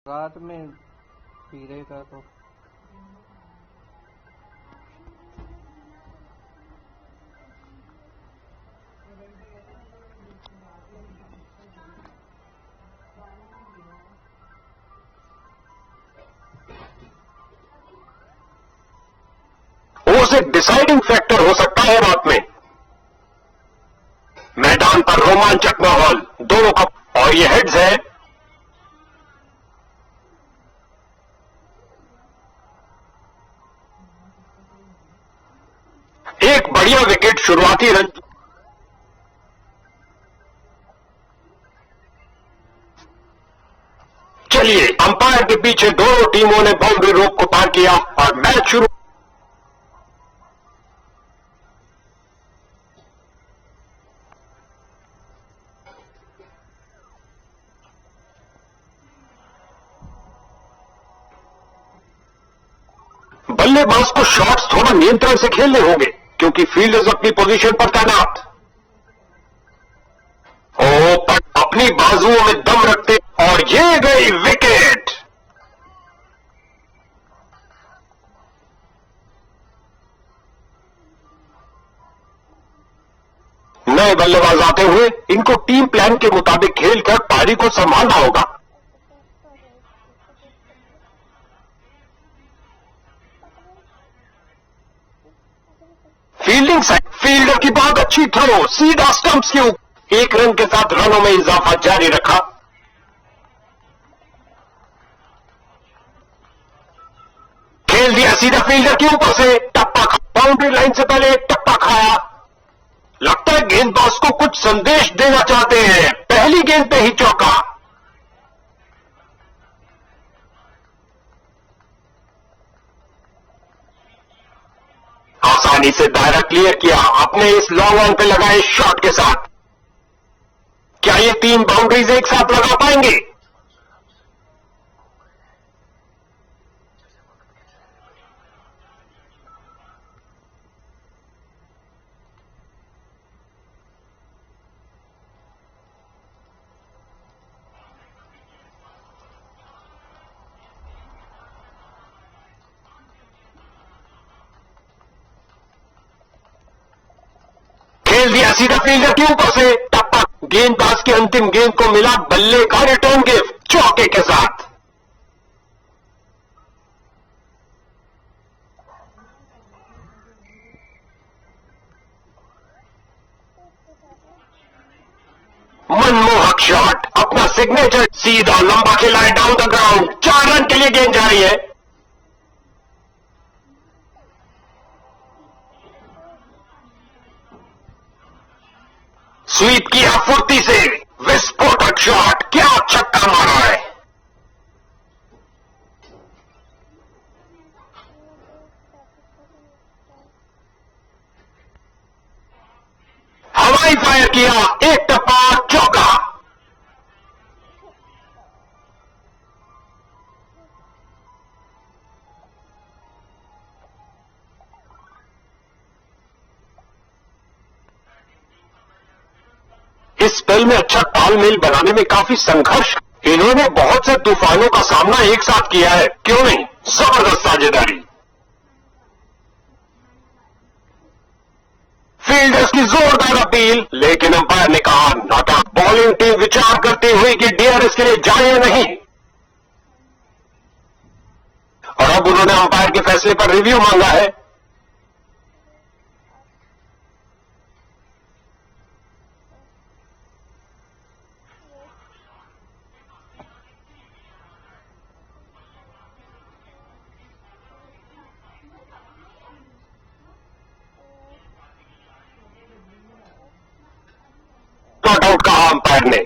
रात में पी रहे था तो वो एक डिसाइडिंग फैक्टर हो सकता है रात में। मैदान पर रोमांचक माहौल, दोनों का, और ये हेड्स है। एक बढ़िया विकेट शुरुआती रन। चलिए, अंपायर के पीछे दोनों टीमों ने बाउंड्री रोक को पार किया और मैच शुरू। बल्लेबाज को शॉट्स थोड़ा नियंत्रण से खेलने होंगे क्योंकि फील्डर्स अपनी पोजीशन पर तैनात। ओ पर अपनी बाजुओं में दम रखते, और ये गई विकेट। नए बल्लेबाज आते हुए इनको टीम प्लान के मुताबिक खेलकर पारी को संभालना होगा। फील्डिंग साइड, फील्डर की बहुत अच्छी थ्रो, सीधा स्टंप्स के ऊपर, एक रन के साथ रनों में इजाफा जारी रखा। खेल दिया सीधा फील्डर के ऊपर से, टप्पा, बाउंड्री लाइन से पहले एक टप्पा खाया। लगता है गेंदबाज को कुछ संदेश देना चाहते हैं। पहली गेंद पे ही चौका। आसानी से दायरा क्लियर किया अपने इस लॉन्ग ऑन पे लगाए शॉट के साथ। क्या ये 3 बाउंड्रीज एक साथ लगा पाएंगे? खेल दिया सीधा फील्डर के ऊपर से, टप्पा, गेंदबाज की अंतिम गेंद को मिला बल्ले का रिटर्न गिफ्ट चौके के साथ। मनमोहक शॉट, अपना सिग्नेचर, सीधा लंबा खिलाए डाउन द ग्राउंड। 4 रन के लिए गेंद जा रही है। स्वीप किया फुर्ती से, विस्फोटक शॉट, क्या छक्का मारा है। हवाई फायर किया, एक टप्पा, चौका। इस स्पेल में अच्छा तालमेल बनाने में काफी संघर्ष। इन्होंने बहुत से तूफानों का सामना एक साथ किया है, क्यों नहीं, जबरदस्त साझेदारी। फील्डर्स की जोरदार अपील, लेकिन अंपायर ने कहा नॉट आउट। बॉलिंग टीम विचार करती हुई कि डीआरएस के लिए जाए या नहीं, और अब उन्होंने अंपायर के फैसले पर रिव्यू मांगा है। नॉट आउट कहा अंपायर ने।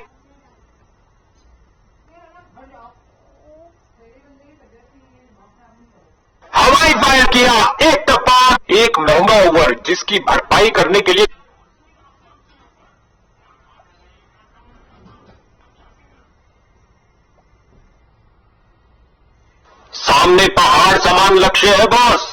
हवाई फायर किया, एक टप्पा, एक महंगा ओवर जिसकी भरपाई करने के लिए सामने पहाड़ समान लक्ष्य है बॉस।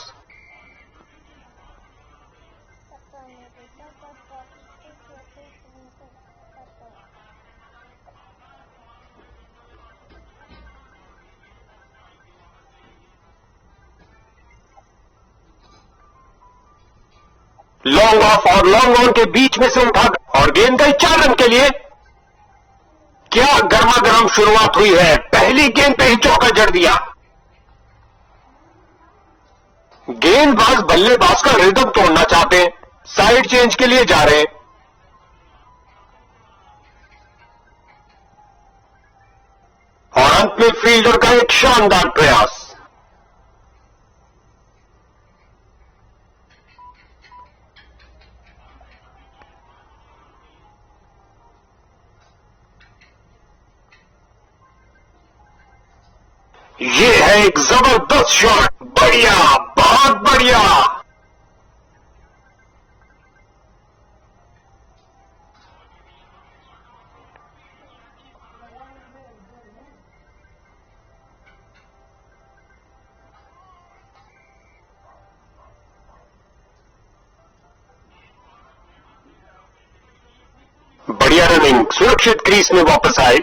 लॉन्ग ऑफ और लॉन्ग ऑन के बीच में से उठा और गेंद गई 4 रन के लिए। क्या गर्मा गर्म शुरुआत हुई है, पहली गेंद पे ही चौका जड़ दिया। गेंदबाज बल्लेबाज का रिदम तोड़ना चाहते हैं, साइड चेंज के लिए जा रहे हैं। और अंत में फील्डर का एक शानदार प्रयास। ये है एक जबरदस्त शॉट, बढ़िया, बहुत बढ़िया। बढ़िया रनिंग, सुरक्षित क्रीज में वापस आए।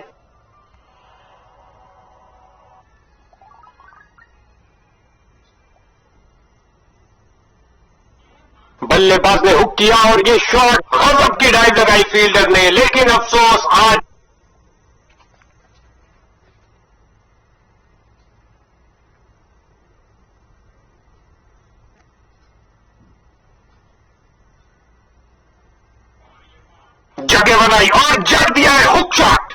बल्लेबाज ने हुक किया और ये शॉट, गजब की डाइव लगाई फील्डर ने, लेकिन अफसोस आज जगह बनाई और जड़ दिया है हुक शॉट।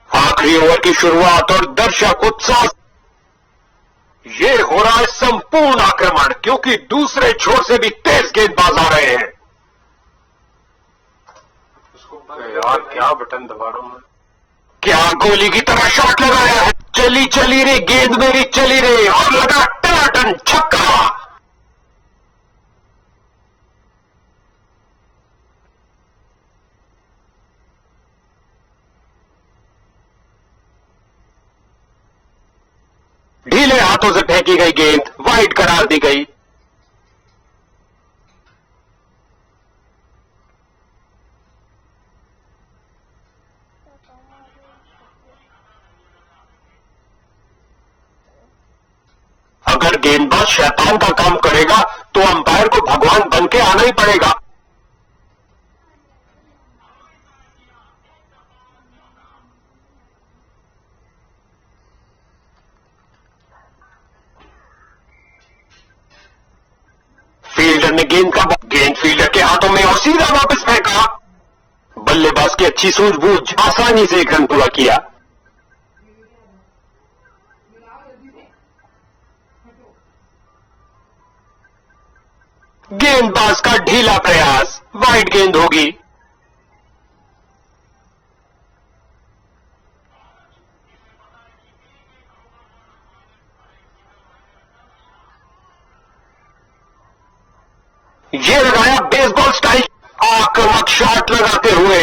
आखिरी ओवर की शुरुआत और दर्शक उत्साह। ये हो रहा है संपूर्ण आक्रमण, क्योंकि दूसरे छोर से भी तेज गेंदबाज आ रहे हैं। यार क्या बटन दबा रहा हूं मैं। क्या गोली की तरह शॉट लगाया है, चली चली रे गेंद मेरी चली रे, और लगा टनाटन छक्का। ढीले हाथों से फेंकी गई गेंद वाइड करार दी गई। अगर गेंदबाज शैतान का काम करेगा तो अंपायर को भगवान बन के आना ही पड़ेगा। फील्डर ने गेंद फील्डर के हाथों में और सीधा वापस फेंका। बल्लेबाज की अच्छी सूझबूझ, आसानी से एक रन पूरा किया। गेंदबाज का ढीला प्रयास, वाइड गेंद होगी। ये लगाया बेसबॉल स्टाइल आक्रामक शॉट लगाते हुए।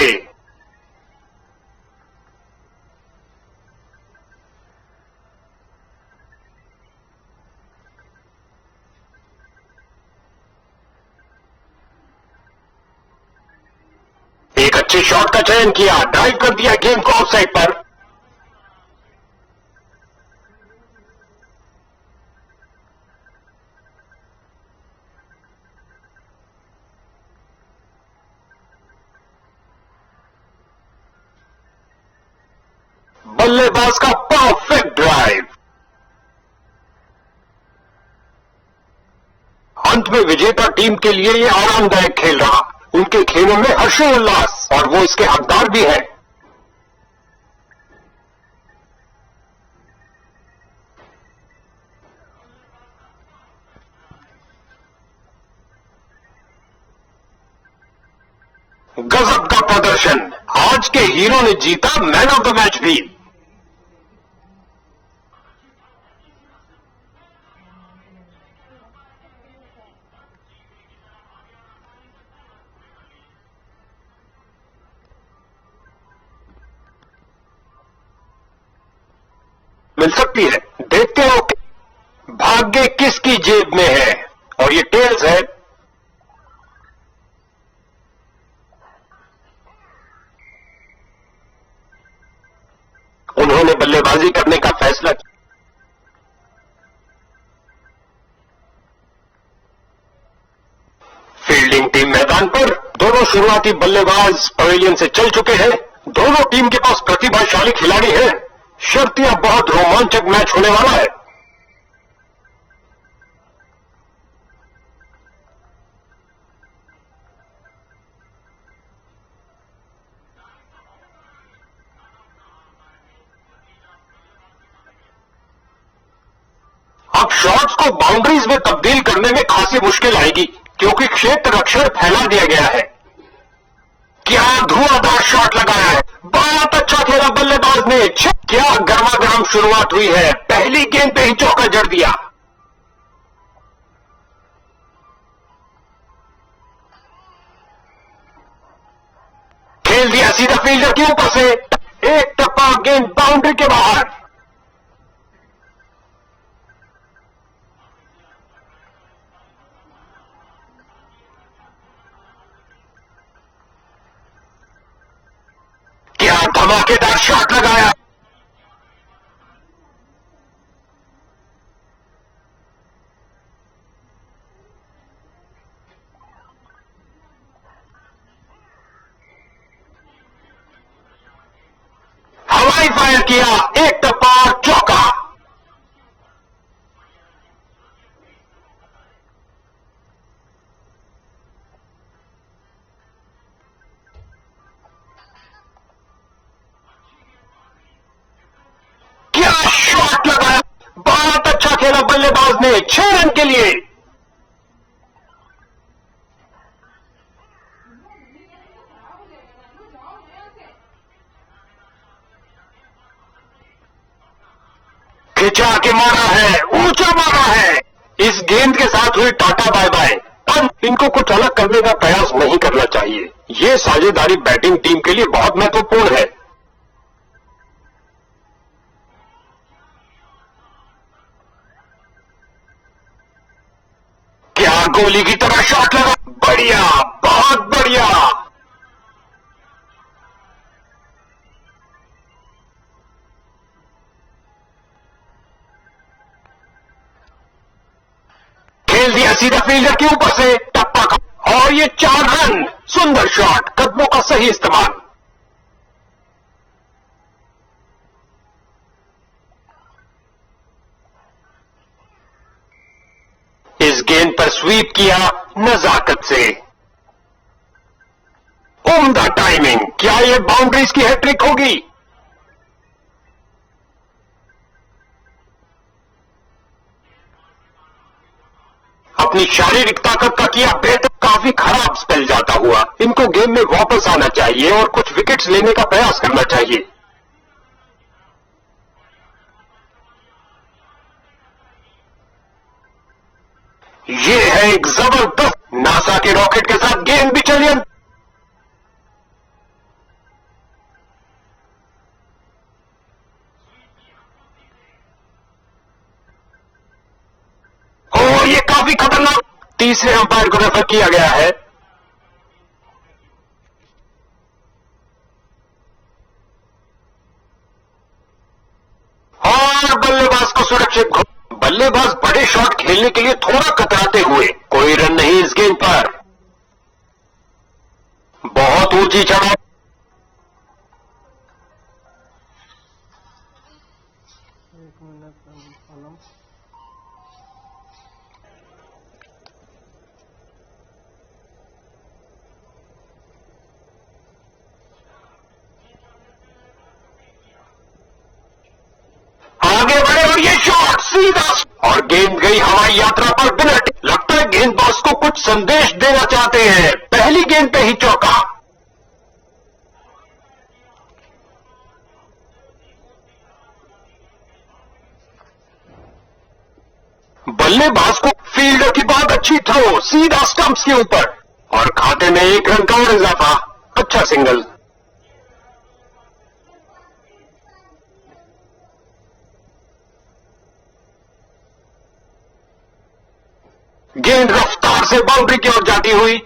एक अच्छे शॉट का चयन किया, ड्राइव कर दिया गेंद को ऑफसाइड पर। बल्लेबाज का परफेक्ट ड्राइव। अंत में विजेता टीम के लिए ये आरामदायक खेल रहा। उनके खेलों में हर्षोल्लास, और वो इसके हकदार भी है। गजब का प्रदर्शन, आज के हीरो ने जीता मैन ऑफ द मैच भी। मिल सकती है, देखते हो भाग्य किसकी जेब में है। और ये टेल्स है। उन्होंने बल्लेबाजी करने का फैसला किया। शुरुआती बल्लेबाज पवेलियन से चल चुके हैं। दोनों टीम के पास प्रतिभाशाली खिलाड़ी हैं। शर्तिया बहुत रोमांचक मैच होने वाला है। अब शॉट्स को बाउंड्रीज में तब्दील करने में खासी मुश्किल आएगी, क्योंकि क्षेत्र रक्षण फैला दिया गया है। क्या धुआंधार शॉट लगाया है, बहुत अच्छा खेला बल्लेबाज ने। क्या गर्मागर्म शुरुआत हुई है, पहली गेंद पे ही चौका जड़ दिया। खेल दिया सीधा फील्डर के ऊपर से, एक टप्पा गेंद बाउंड्री के बाहर। क्या धमाकेदार शॉट लगाया। हवाई फायर किया, एक टप्पा और चौका। क्या शॉट लगाया, बहुत अच्छा खेला बल्लेबाज ने 6 रन के लिए। खिंचा के मारा है, ऊंचा मारा है। इस गेंद के साथ हुई टाटा बाय बाय। अब इनको कुछ अलग करने का प्रयास नहीं करना चाहिए। ये साझेदारी बैटिंग टीम के लिए बहुत महत्वपूर्ण है। क्या गोली की तरह शॉट लगा, बढ़िया, बहुत बढ़िया। खेल दिया सीधा फील्डर के ऊपर से, टप्पा और ये 4 रन। सुंदर शॉट, कदमों का सही इस्तेमाल। इस गेंद पर स्वीप किया नजाकत से। उम्दा टाइमिंग, क्या ये बाउंड्रीज की हैट्रिक होगी। अपनी शारीरिक ताकत का किया बेहतर, काफी खराब स्पेल जाता हुआ। इनको गेम में वापस आना चाहिए और कुछ विकेट्स लेने का प्रयास करना चाहिए। ये है एक जबरदस्त नासा के रॉकेट के साथ गेंद भी चली। और ये काफी खतरनाक, तीसरे अंपायर को रेफर किया गया है। और बल्लेबाज को सुरक्षित बल्लेबाज बड़े शॉट खेलने के लिए थोड़ा कतराते हुए। कोई रन नहीं इस गेंद पर। बहुत ऊंची चढ़ाई। एक मिनट आलम। आगे बढ़े और ये शॉट सीधा, और गेंद गई हवाई यात्रा पर बिना। लगता है गेंदबाज को कुछ संदेश देना चाहते हैं। पहली गेंद पे ही चौका। बल्लेबाज को फील्डर की बहुत अच्छी थ्रो, सीधा स्टंप्स के ऊपर, और खाते में 1 रन का और इजाफा। अच्छा सिंगल। गेंद रफ्तार से बाउंड्री की ओर जाती हुई।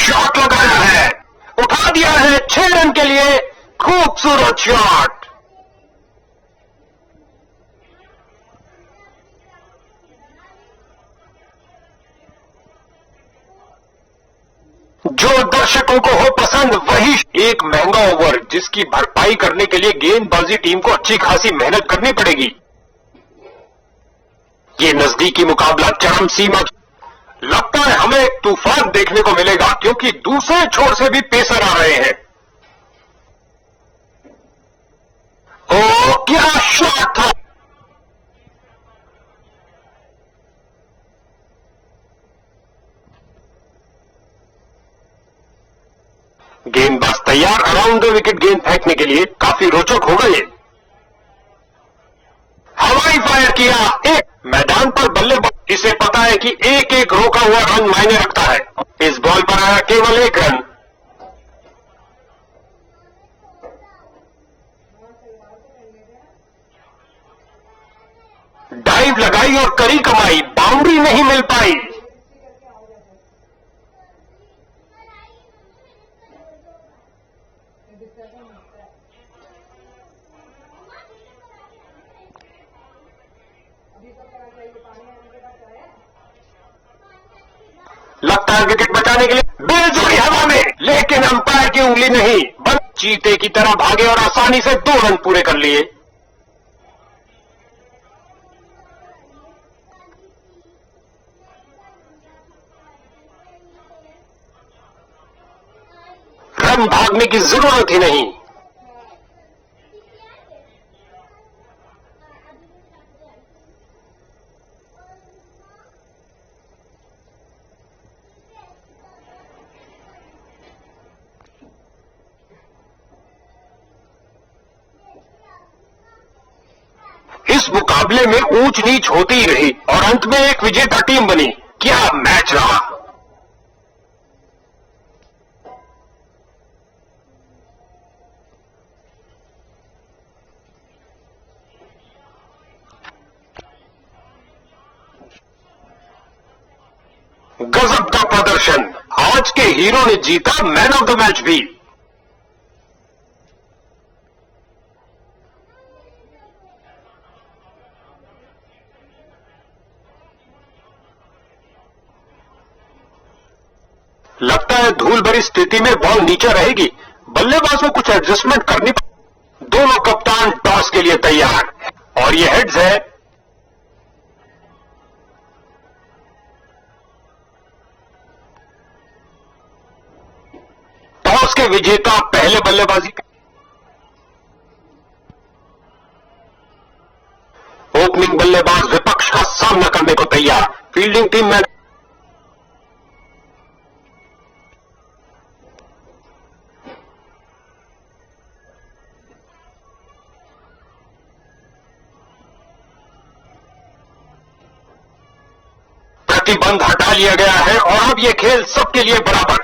शॉट लगाया है, उठा दिया है 6 रन के लिए। खूबसूरत शॉट। जो दर्शकों को हो पसंद वही एक महंगा ओवर, जिसकी भरपाई करने के लिए गेंदबाजी टीम को अच्छी खासी मेहनत करनी पड़ेगी। ये नजदीकी मुकाबला चरम सीमा। लगता है हमें एक तूफान देखने को मिलेगा, क्योंकि दूसरे छोर से भी पेसर आ रहे हैं। ओ क्या शॉट था। गेंदबाज तैयार अराउंड द विकेट गेंद फेंकने के लिए। काफी रोचक होगा ये। हवाई फायर किया। एक मैदान पर बल्लेबाज, इसे पता है कि एक एक रोका हुआ रन मायने रखता है। इस बॉल पर आया केवल 1 रन। डाइव लगाई और करी कमाई, बाउंड्री नहीं मिल पाई। लगता है विकेट बचाने के लिए बेजोड़ी हवा में, लेकिन अंपायर की उंगली नहीं। बस चीते की तरह भागे और आसानी से 2 रन पूरे कर लिए। रन भागने की जरूरत ही नहीं। इस मुकाबले में ऊंच नीच होती ही रही और अंत में एक विजेता टीम बनी। क्या मैच रहा। गजब का प्रदर्शन। आज के हीरो ने जीता मैन ऑफ द मैच भी। लगता है धूल भरी स्थिति में बॉल नीचे रहेगी। बल्लेबाज को कुछ एडजस्टमेंट करनी। दोनों कप्तान टॉस के लिए तैयार और ये हेड्स है। टॉस के विजेता पहले बल्लेबाजी। ओपनिंग बल्लेबाज विपक्ष का सामना करने को तैयार। फील्डिंग टीम में प्रतिबंध हटा लिया गया है और अब यह खेल सबके लिए बराबर।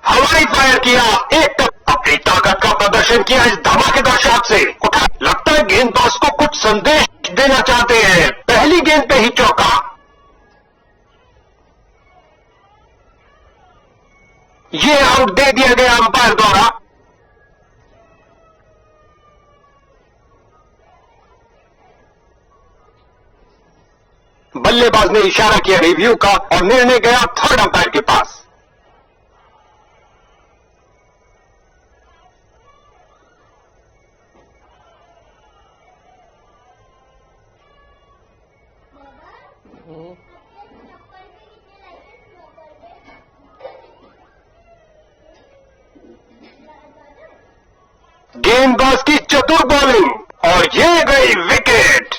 हवाई फायर किया। एक अपनी ताकत का प्रदर्शन किया इस धमाकेदार शॉट से। उठा। लगता है गेंदबाज को कुछ संदेश देना चाहते हैं। पहली गेंद पे ही चौका। ये आउट दे दिया गया अंपायर द्वारा। बल्लेबाज ने इशारा किया रिव्यू का और निर्णय गया थर्ड अंपायर के पास। गेंदबाज की चतुर बॉलिंग और ये गई विकेट।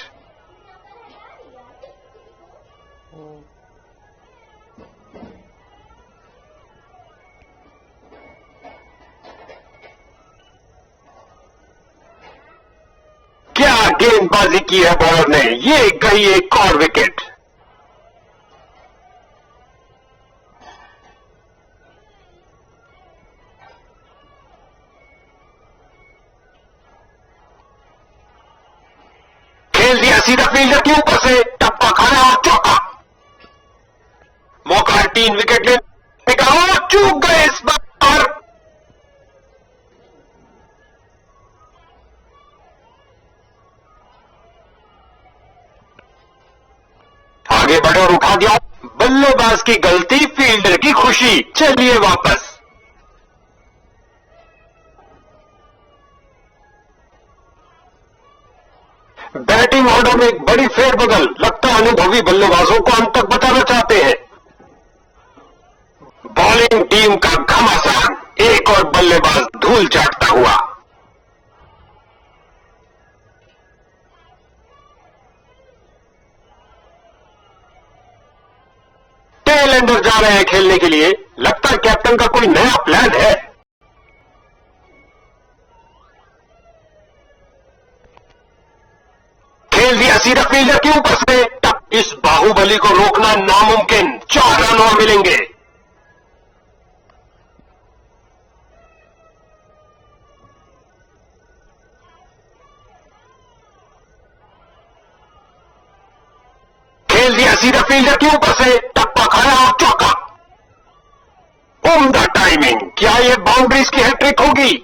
क्या गेंदबाजी की है बॉलर ने। ये गई एक और विकेट। खेल दिया सीधा फील्डर के ऊपर से, टप्पा खाया और चौका। मौका है 3 विकेट ले। चूक गए इस बार। आगे बढ़े और उठा दिया। बल्लेबाज की गलती, फील्डर की खुशी। चलिए वापस। बैटिंग ऑर्डर में एक बड़ी फेरबदल। लगता है अनुभवी बल्लेबाजों को अंत तक बचाना चाहते हैं। बॉलिंग टीम का घमासान। एक और बल्लेबाज धूल चाटता हुआ। टेल एंडर जा रहे हैं खेलने के लिए। लगता है कैप्टन का कोई नया प्लान है। खेल दिया सीधा फील्डर के ऊपर से। इस बाहुबली को रोकना नामुमकिन। 4 रन और मिलेंगे। खेल दिया सीधा फील्डर के ऊपर से। टप्पा खाया और चौका। उम्दा टाइमिंग। क्या यह बाउंड्रीज की हैट्रिक होगी?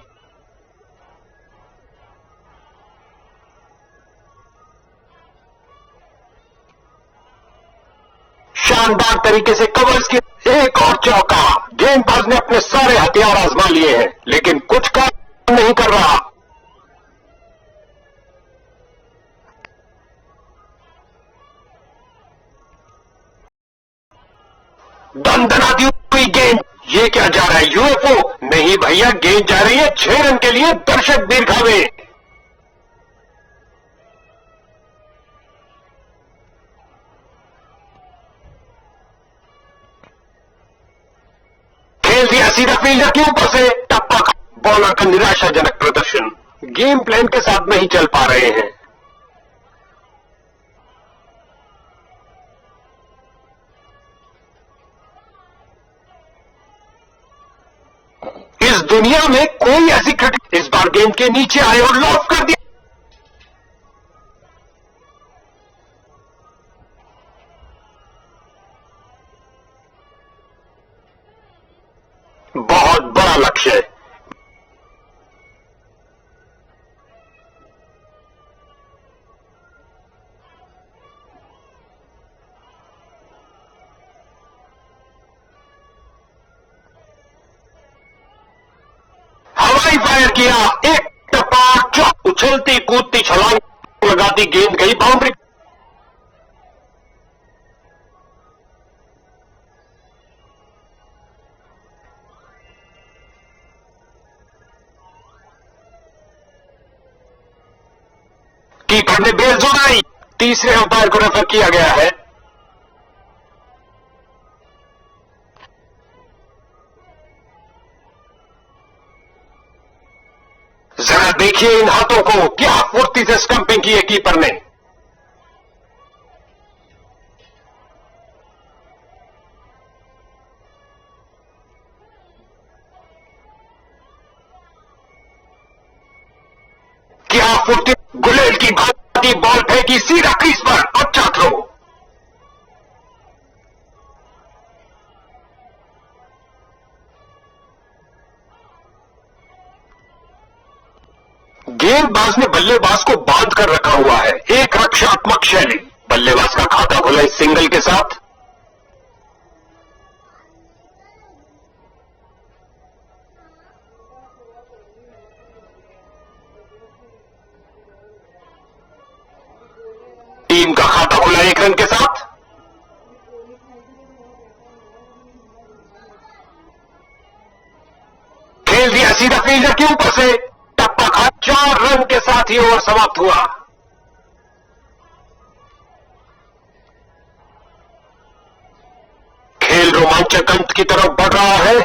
शानदार तरीके से कवर्स की। एक और चौका। गेंदबाज ने अपने सारे हथियार आजमा लिए हैं, लेकिन कुछ काम नहीं कर रहा। दंदनाती हुई गेंद। ये क्या जा रहा है? यूएफओ? नहीं भैया, गेंद जा रही है 6 रन के लिए। दर्शक दीर्घावे। खेल दिया सीधा फील्डर के ऊपर से। टप्पा खा। बॉलर का निराशाजनक प्रदर्शन। गेम प्लान के साथ नहीं चल पा रहे हैं। इस दुनिया में कोई ऐसी क्रिकेट। इस बार गेंद के नीचे आए और लॉक कर दिया। बहुत बड़ा लक्ष्य है। हवाई फायर किया। एक टप्पा चौक। उछलती कूदती छलांग लगाती गेंद गई बाउंड्री। कीपर ने बेल जुड़ाई। तीसरे अंपायर को रेफर किया गया है। जरा देखिए इन हाथों को। क्या फुर्ती से स्टंपिंग की है कीपर ने। क्या फुर्ती। गुलेल की भांति बॉल फेंकी सीधा क्रीज पर। अच्छा थ्रो। गेंदबाज ने बल्लेबाज को बांध कर रखा हुआ है। एक रक्षात्मक शैली। बल्लेबाज का खाता खुला इस सिंगल के साथ। टीम का खाता खुला 1 रन के साथ। खेल दिया सीधा फील्डर के ऊपर से। टप्पा खा। 4 रन के साथ ही ओवर समाप्त हुआ। खेल रोमांचक अंत की तरफ बढ़ रहा है।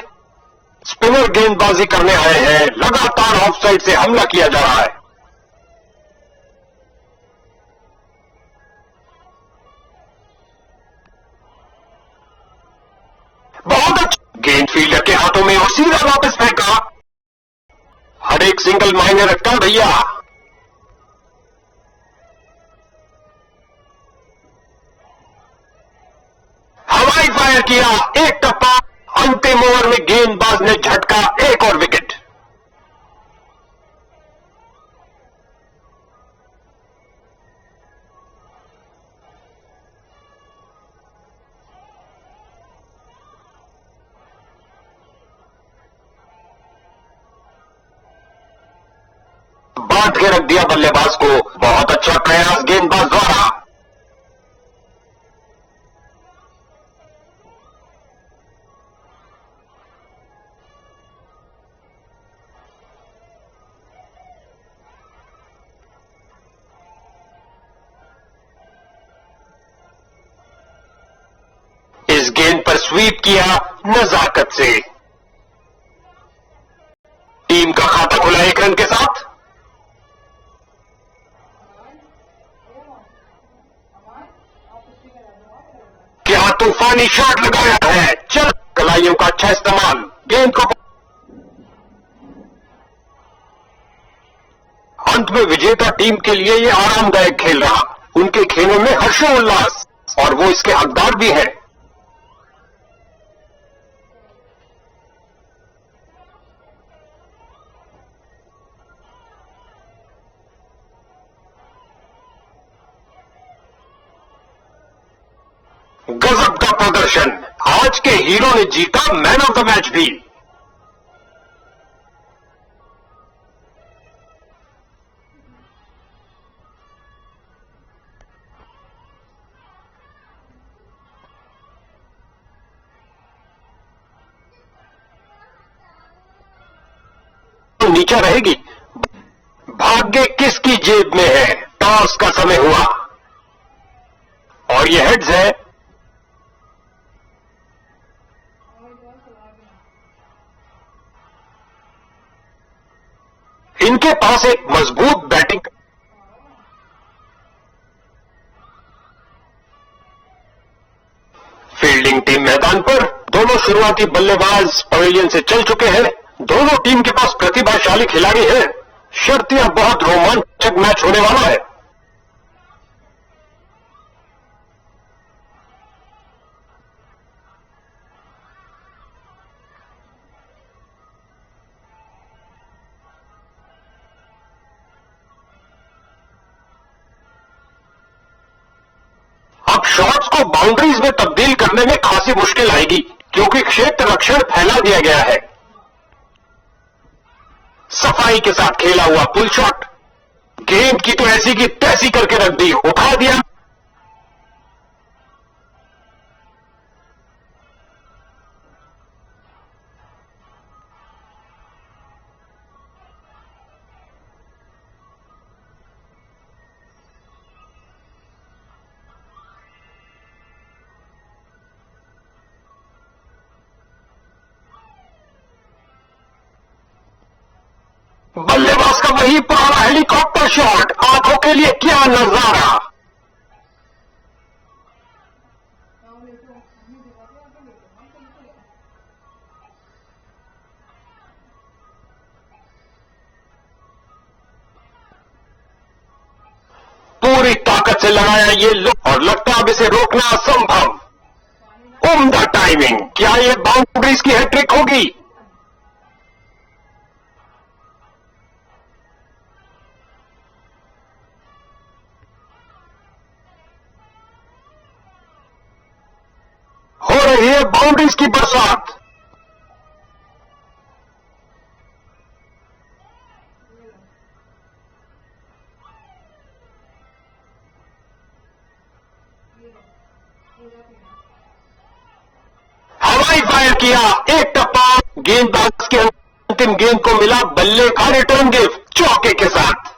स्पिनर गेंदबाजी करने आए हैं। लगातार ऑफ साइड से हमला किया जा रहा है। बहुत अच्छा। गेंद फील्डर के हाथों में और सीधा वापस फेंका। हर एक सिंगल मायने रखता है भैया। हवाई फायर किया। एक टप्पा अंतिम ओवर में गेंदबाज ने झटका एक और विकेट। बांध के रख दिया बल्लेबाज को। बहुत अच्छा प्रयास गेंदबाज द्वारा। इस गेंद पर स्वीप किया नजाकत से। टीम का खाता खुला 1 रन के साथ। क्या तूफानी शॉट लगाया है। चल कलाइयों का अच्छा इस्तेमाल। गेंद को अंत में विजेता टीम के लिए यह आरामदायक खेल रहा। उनके खेलों में हर्षोल्लास और वो इसके हकदार भी हैं। गजब का प्रदर्शन। आज के हीरो ने जीता मैन ऑफ द मैच भी। तो नीचा रहेगी। भाग्य किसकी जेब में है। टॉस का समय हुआ और यह हेड्स है। इनके पास एक मजबूत बैटिंग। फील्डिंग टीम मैदान पर। दोनों शुरुआती बल्लेबाज पवेलियन से चल चुके हैं। दोनों टीम के पास प्रतिभाशाली खिलाड़ी हैं। शर्तियां बहुत रोमांचक मैच होने वाला है। अब शॉट्स को बाउंड्रीज में तब्दील करने में खासी मुश्किल आएगी क्योंकि क्षेत्र रक्षण फैला दिया गया है। सफाई के साथ खेला हुआ पुल शॉट। गेंद की तो ऐसी की तैसी करके रख दी। उठा दिया। बल्लेबाज का वही पुराना हेलीकॉप्टर शॉट। आंखों के लिए क्या नजारा। पूरी ताकत से लगाया ये और लगता अब इसे रोकना असंभव। उम्दा टाइमिंग। क्या ये बाउंड्रीज की हैट्रिक होगी। हो रही है बाउंड्रीज की बरसात। हवाई फायर किया। एक टप्पा। गेंदबाज के अंतिम गेंद को मिला बल्ले का रिटर्न गिफ्ट चौके के साथ।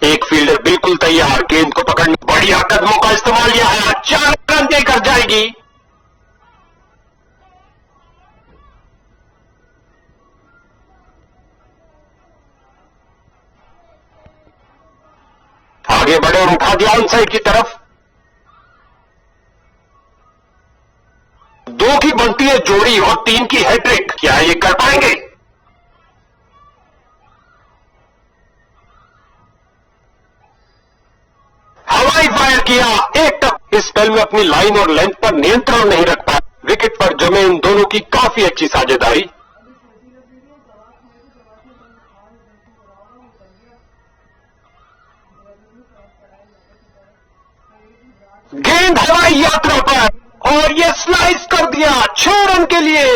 एक फील्डर बिल्कुल तैयार। गेंद को पकड़ने बढ़िया कदमों का इस्तेमाल किया है। 4 रन देकर जाएगी। आगे बढ़े और उठा दिया ऑन साइड की तरफ। 2 की बनती है जोड़ी और 3 की हैट्रिक। क्या ये कर पाएंगे? हवाई फायर किया, एक टप। इस स्पेल में अपनी लाइन और लेंथ पर नियंत्रण नहीं रख पाए। विकेट पर जमे इन दोनों की काफी अच्छी साझेदारी। गेंद हवाई यात्रा पर और ये स्लाइस कर दिया 6 रन के लिए।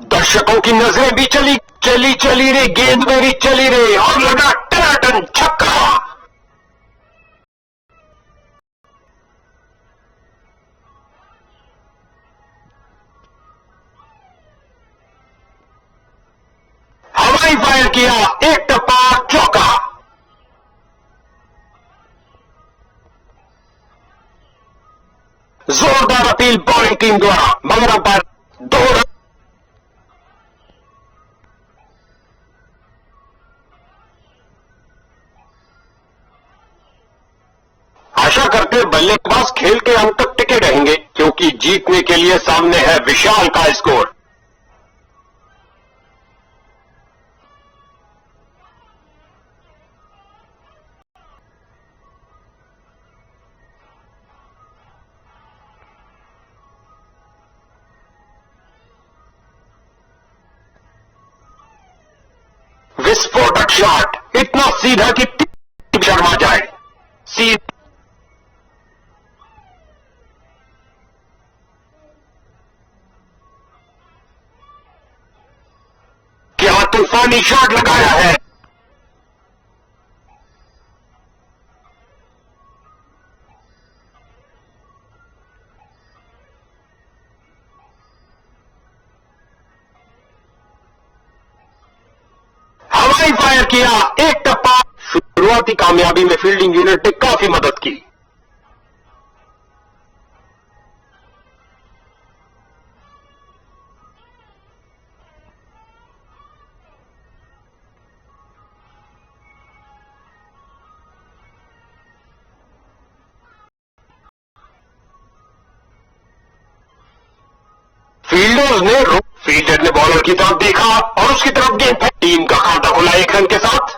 दर्शकों की नजरें भी चली रे, गेंद में भी चली रे और लगा टनाटन छक्का। हवाई फायर किया, एक टप्पा चौका। जोरदार अपील बॉलिंग टीम द्वारा, मगर अंपायर 2 रन। आशा करते बल्लेबाज खेल के अंत तक टिके रहेंगे, क्योंकि जीतने के लिए सामने है विशाल का स्कोर। विस्फोटक शॉट, इतना सीधा कि टीम शर्मा जाए। सीधा क्या तूफानी शॉट लगाया है। हवाई फायर किया, एक टप्पा। शुरुआती कामयाबी में फील्डिंग यूनिट ने काफी मदद की। फील्डर ने बॉलर की तरफ देखा और उसकी तरफ गेंद फेंकी। टीम का खाता खुला 1 रन के साथ।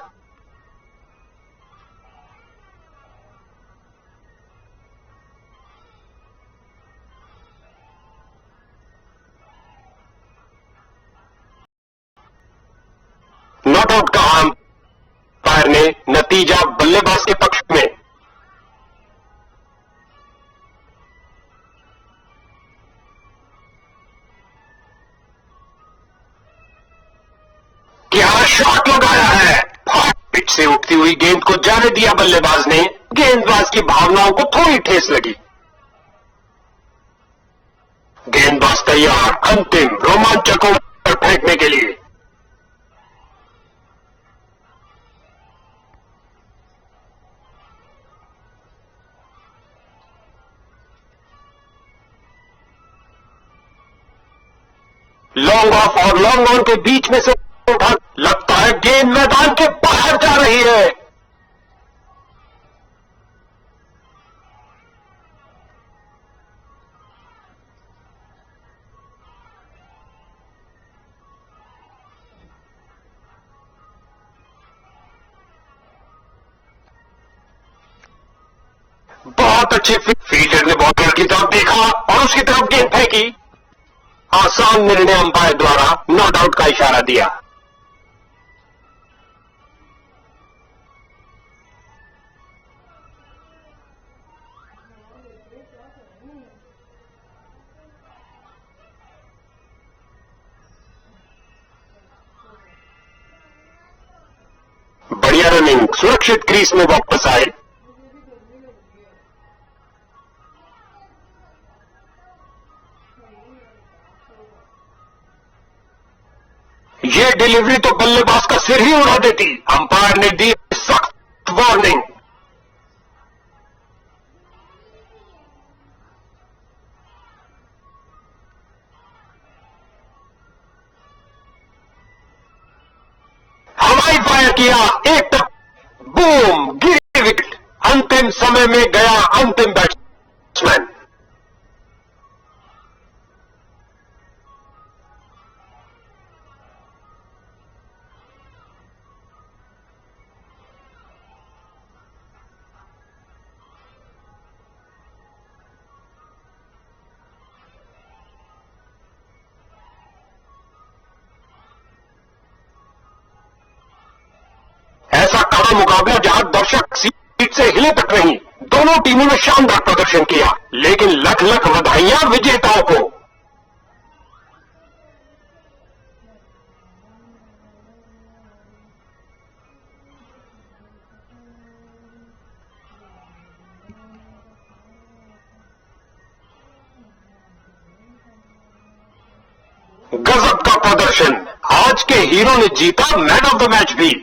नॉट आउट कहा अंपायर ने, नतीजा बल्लेबाज के पक्ष में। क्या शॉट लगाया है। पिच से उठती हुई गेंद को जाने दिया बल्लेबाज ने। गेंदबाज की भावनाओं को थोड़ी ठेस लगी। गेंदबाज तैयार अंतिम रोमांचकों पर फेंकने के लिए। लॉन्ग ऑफ और लॉन्ग ऑन के बीच में से उठा, लगता है गेंद मैदान के बाहर जा रही है। बहुत अच्छी फील्डर ने बॉलर की तरफ देखा और उसकी तरफ गेंद फेंकी। आसान निर्णय अंपायर द्वारा नॉट आउट का इशारा दिया। बढ़िया रनिंग, सुरक्षित क्रीज में वापस आए। ये डिलीवरी तो बल्लेबाज का सिर ही उड़ा देती। अंपायर ने दी सख्त वार्निंग। फायर किया, एक तक बूम, गिरी विकेट। अंतिम समय में गया अंतिम बैट्समैन। ऐसा कड़ा मुकाबला जहां दर्शक सीट से हिले तक नहीं। दोनों टीमों ने शानदार प्रदर्शन किया, लेकिन लख लख बधाइयां विजेताओं को। गजब का प्रदर्शन। आज के हीरो ने जीता मैन ऑफ द मैच भी।